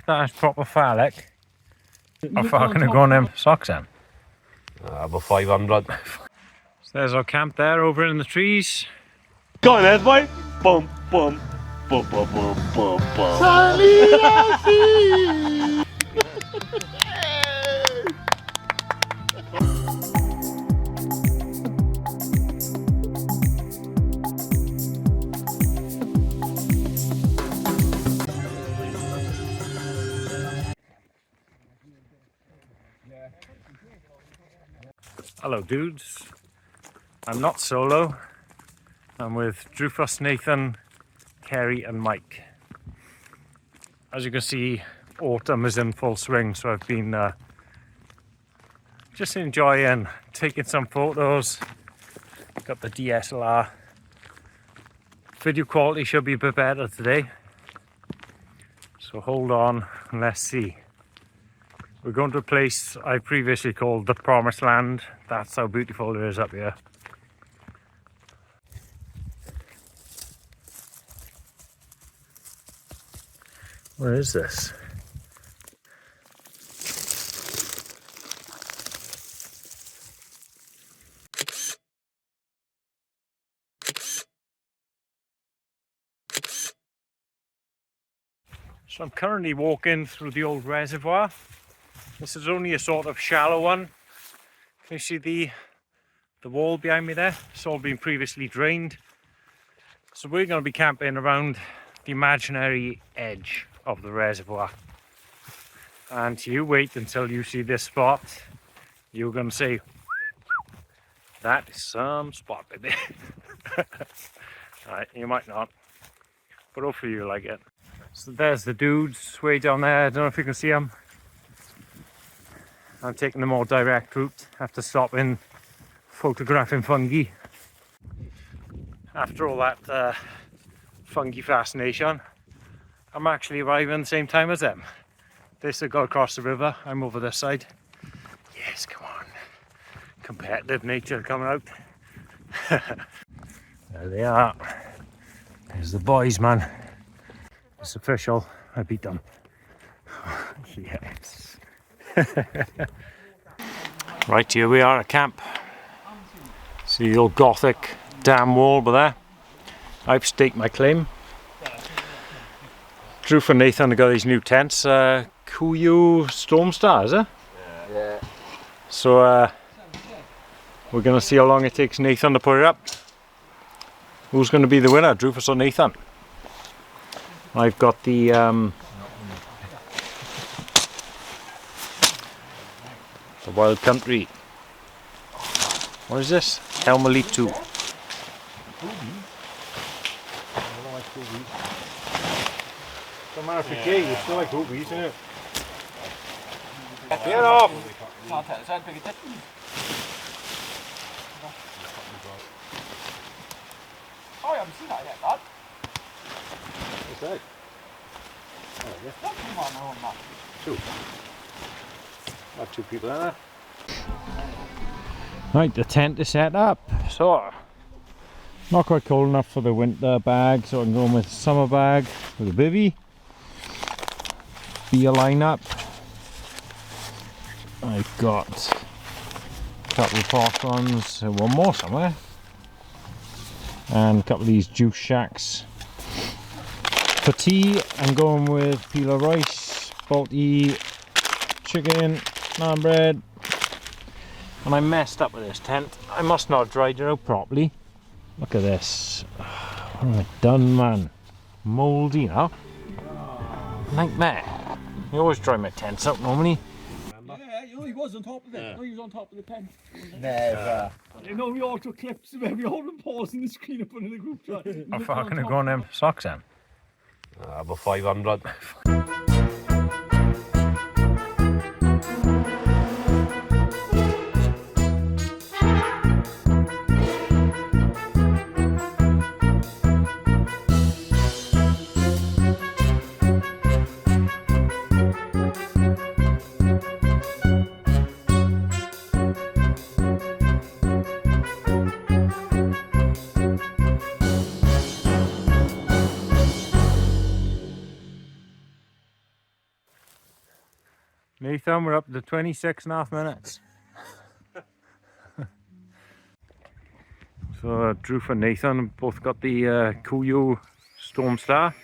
that is proper phallic. How far can I go on them socks then? About 500. So there's our camp there over in the trees. Go on then, boy. Boom, boom, boom, boom, boom, boom, boom. Hello dudes, I'm not solo, I'm with Drufus, Nathan, Kerry and Mike. As you can see, autumn is in full swing, so I've been just enjoying taking some photos. Got the DSLR. Video quality should be a bit better today, so hold on and let's see. We're going to a place I previously called the Promised Land. That's how beautiful it is up here. Where is this? So I'm currently walking through the old reservoir. This is only a sort of shallow one. Can you see the wall behind me there? It's all been previously drained. So we're going to be camping around the imaginary edge of the reservoir. And you wait until you see this spot. You're going to say, that is some spot, baby. Alright, you might not, but hopefully you like it. So there's the dudes way down there. I don't know if you can see them. I'm taking the more direct route after stopping photographing fungi. After all that fungi fascination, I'm actually arriving the same time as them. They still got across the river, I'm over this side. Yes, come on. Competitive nature coming out. There they are. There's the boys, man. It's official, I beat them. Yes. Right, here we are at camp. See the old Gothic dam wall over there. I've staked my claim. Drew for Nathan to got these new tents. Kuyu Stormstar, is it? Yeah. So we're gonna see how long it takes Nathan to put it up. Who's gonna be the winner, Drufus or Nathan? I've got the Wild Country. What is this? Helm Elite 2. Don't matter if you're gay, you still like boobies, isn't it? Get off! Oh, I haven't seen that yet, Dad. What's that? Oh, yeah. Two. Got two people in there. Right, the tent is set up. So, not quite cold enough for the winter bag, so I can go in with summer bag with a bivvy. Beer lineup. I've got a couple of popcorns, one more somewhere, and a couple of these juice shacks. For tea, I'm going with pila rice, Balti chicken, naan bread. And I messed up with this tent. I must not have dried it out properly. Look at this. What have I done, man? Mouldy now. Nightmare. I always dry my tents out normally. Yeah, he was on top of it. Yeah. No, he was on top of the pen. Never. You know, we auto clips of every hold and pause in the screen up under the group chat. How far can I go on them socks then? About 500. Nathan, we're up to 26.5 minutes. So Drew and Nathan both got the Kuyu Storm Star.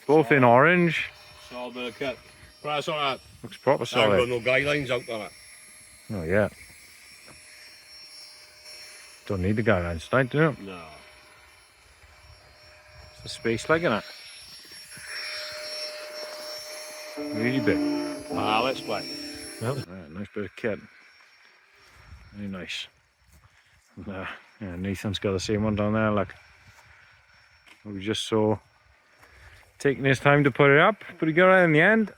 Both in orange. Solid kit. Price on that. Looks proper I've solid. got no guidelines out on it. Oh yeah. Don't need the guidelines tonight, do you? No. It's the space like in it. Really big. Let's play. Right, nice bit of kit. Very nice. And, yeah, Nathan's got the same one down there, look. We just saw taking his time to put it up, but he got it in the end.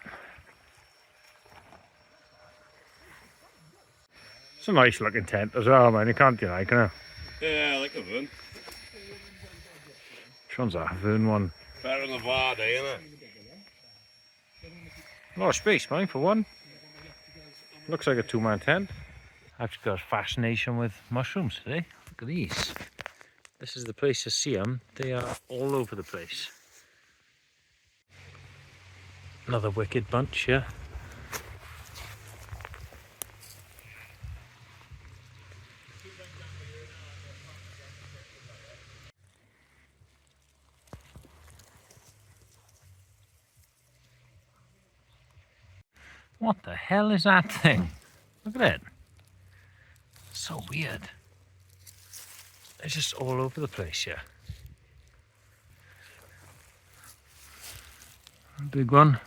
It's a nice looking tent as well, man. You can't deny, can you? Yeah, I like the Vern. Which one's that? Vern one. Better than the Vardy, innit? A lot of space, man, for one. Looks like a two-man tent. I've just got a fascination with mushrooms today. Look at these. This is the place to see them. They are all over the place. Another wicked bunch, yeah. What the hell is that thing? Look at it. So weird. It's just all over the place, yeah. Big one.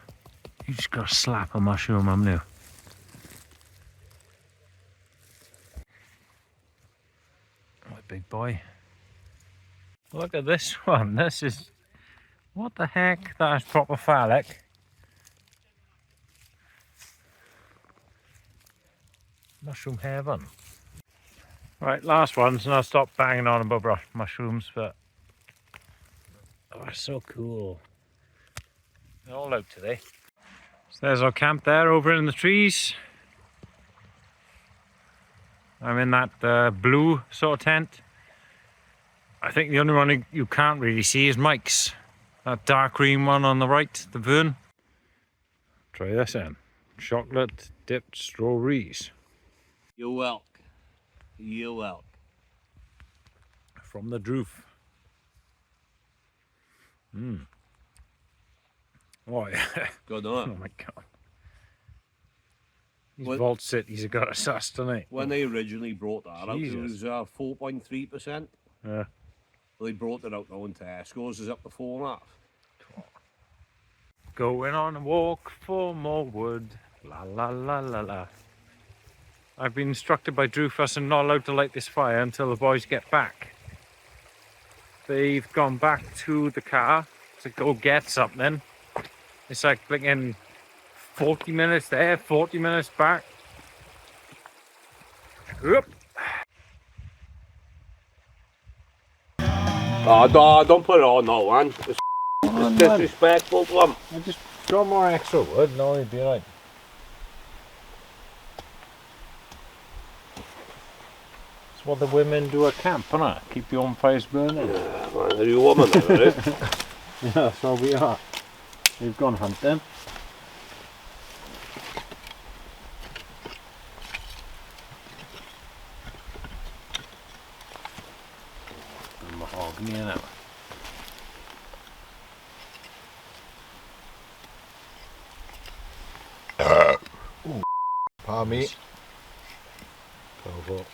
You just gotta slap a mushroom, haven't you? What a big boy. Look at this one. This is... What the heck? That is proper phallic. Mushroom heaven. Right, last ones, and I'll stop banging on about mushrooms, but oh, they're so cool. They're all out today. So there's our camp there over in the trees. I'm in that blue sort of tent. I think the only one you can't really see is Mike's. That dark green one on the right, the Vern. Try this in. Chocolate dipped strawberries. You welk. You welk. From the Droof. Oh yeah. Good Oh on it. my god. These What- vault cities have got a sus, don't they? When they originally brought that out, it Jesus. was 4.3%. Yeah. They brought it out now in Tesco's, is up to 4.5. Going on a walk for more wood. La la la la la. I've been instructed by Drewfuss I'm not allowed to light this fire until the boys get back. They've gone back to the car to go get something. It's like blinking 40 minutes there, 40 minutes back. Whoop. Oh, don't put it on that one. It's disrespectful to them. I just throw more extra wood, no, it'd be right. It's what the women do at camp, innit? Keep your own fires burning. Yeah, man, are you a woman, right? Yeah, so we are. We've gone hunting. And mahogany in it. Pardon me. Go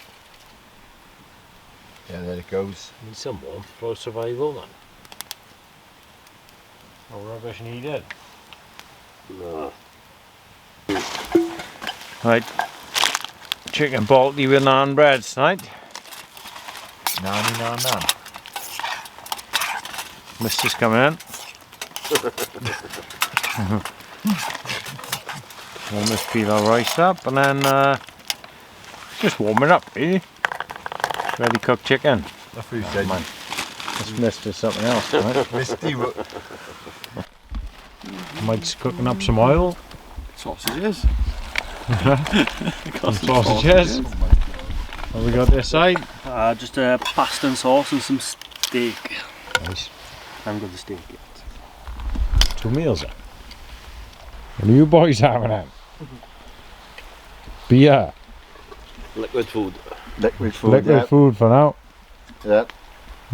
Yeah, there it goes. Need some warmth for survival, man. No rubbish needed. No. Right. Chicken balti with naan bread tonight. Nanny, nan, nan. Mister's coming in. Warm this peeled rice up and then just warm it up, really. Ready cooked chicken. That's what you said. Man. This Mister's something else, right? Misty, Mike's cooking up some oil. Sausages. Some sausages. What we got this side? Just a pasta and sauce and some steak. Nice. I haven't got the steak yet. 2 meals then. What are you boys having then? Beer. Liquid food. Liquid food. Liquid Yeah. food for now. Yeah.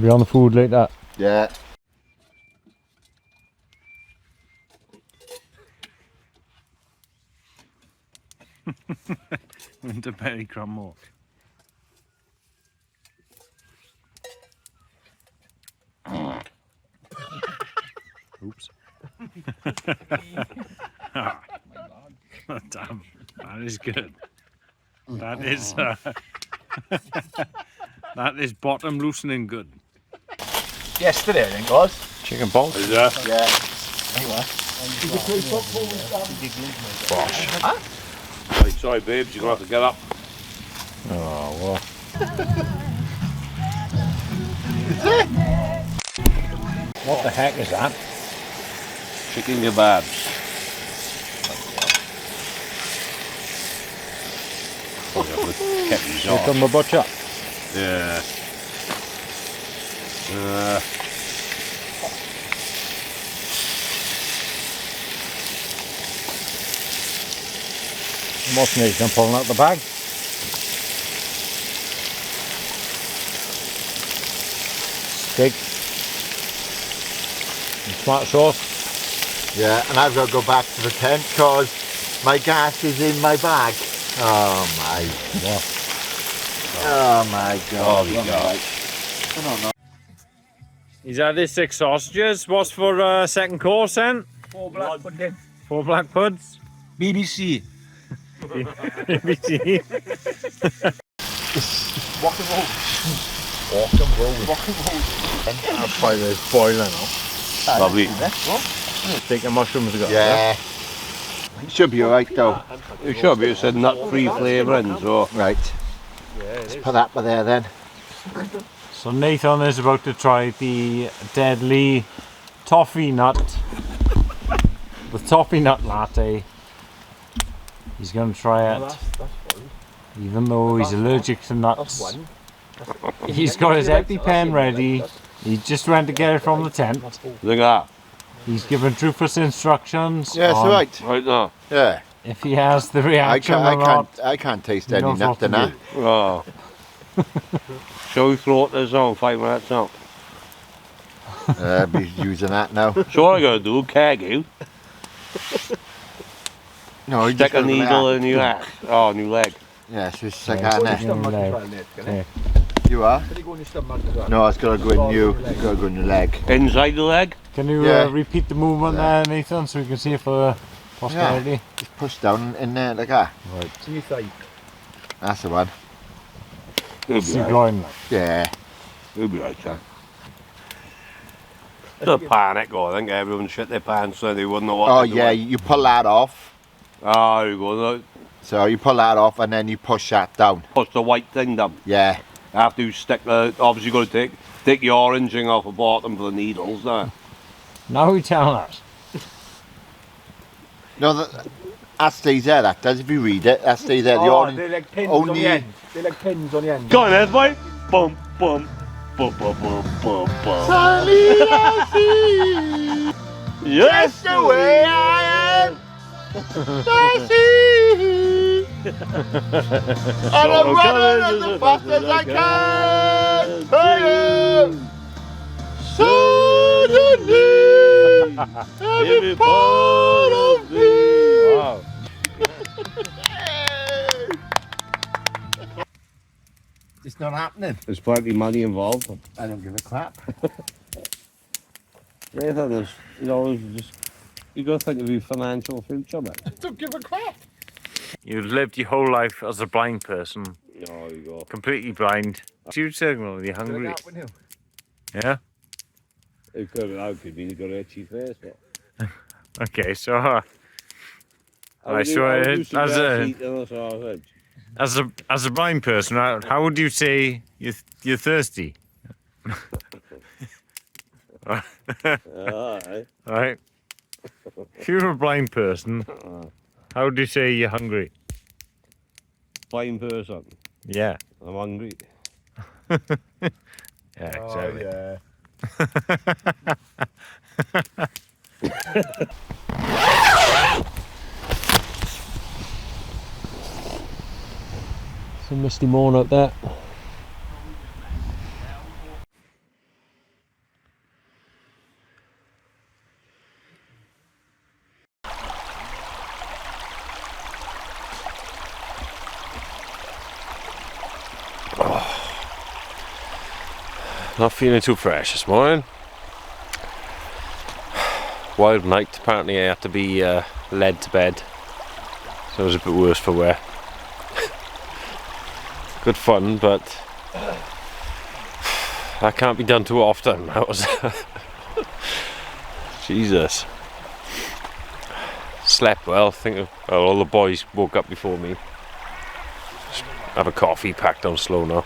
Be on the food later. Yeah. Winterberry crumble. Oops. Damn, that is good. That is that is bottom loosening good. Yesterday, I think it was. Chicken balls. Is that? Yeah. Anyway. Right, sorry, babes, you're going to have to get up. Oh well. What the heck is that? Chicken kebabs. Here come the butcher. Yeah. What's Nathan pulling out the bag? Steak. And tomato sauce. Yeah, and I've got to go back to the tent because my gas is in my bag. Oh my. Yeah. Oh my God. Oh, you go. He's had his 6 sausages. What's for second course then? 4 black pudding. 4 black puds. BBC. BBC. Walk and roll. I'll try this boiling now. Lovely. Steak and mushrooms we got. Yeah. It should be alright though. It should be, it's a nut-free flavouring, so... Right. Let's put that by there then. So Nathan is about to try the deadly toffee nut. The toffee nut latte. He's going to try it. Even though he's allergic to nuts. He's got his EpiPen ready. He just went to get it from the tent. Look at He's given Rufus instructions. Yeah, it's on alright. that. Right now. Yeah. If he has the reaction or not. I can't taste He any knows nut what in to that. do. Oh. Shall we float this on 5 minutes now? I'll be using that now. So what I gotta do, keg you, No, you stick just a gotta go needle like in your ass. Oh, new leg. that. Yeah, so it's like Yeah, that. so innit? you Okay. You are? Can you go on your stomach as well? No, it's got to go in you. It's got to go in your leg. Inside the leg? Can you Yeah. repeat the movement there, Nathan, so we can see it for posterity? Just push down in there like that. Right. To your thigh. That's the one. It'll See be right. glowing like. Yeah. It'll be right, Jack. It's a panic, I think everyone shit their pants so they wouldn't know what Oh to yeah, do. you pull that off. Ah, there you go. Now, So you pull that off and then you push that down. push the white thing down. Yeah. After you stick the, obviously you got to take the oranging off the bottom for the needles now. Now you telling us. No, that stays there. That does. If you read it, that stays there. The Oh, they're like pins on only- the end. They're like pins on the end. Go on, Ed, boy. Bum, bum, bum, bum, bum, bum, bum. Suddenly I see Yes, just the way I am. I see. And I'm running as fast as I can. For you. Suddenly, every part of me. Wow. It's not happening. There's plenty of money involved. I don't give a crap. Nathan, there's, you know, just, you got to think of your financial future, mate. Don't give a crap. You've lived your whole life as a blind person, There you go. completely blind. Huge signal, you're hungry. Yeah? It could have been a good itchy face, but... Okay, so How Right, would you- so how would it- you as suggest a- eating a sausage? as a blind person, how would you say you're thirsty? Aye. Right? If you're a blind person, how would you say you're hungry? Fine person. Yeah. I'm hungry. Yeah, exactly. yeah. It's a misty morn out there. Not feeling too fresh this morning. Wild night. Apparently I had to be led to bed, so it was a bit worse for wear. Good fun, but that can't be done too often. That was Jesus. Slept well. Think all the boys woke up before me. Just have a coffee, packed on slow now.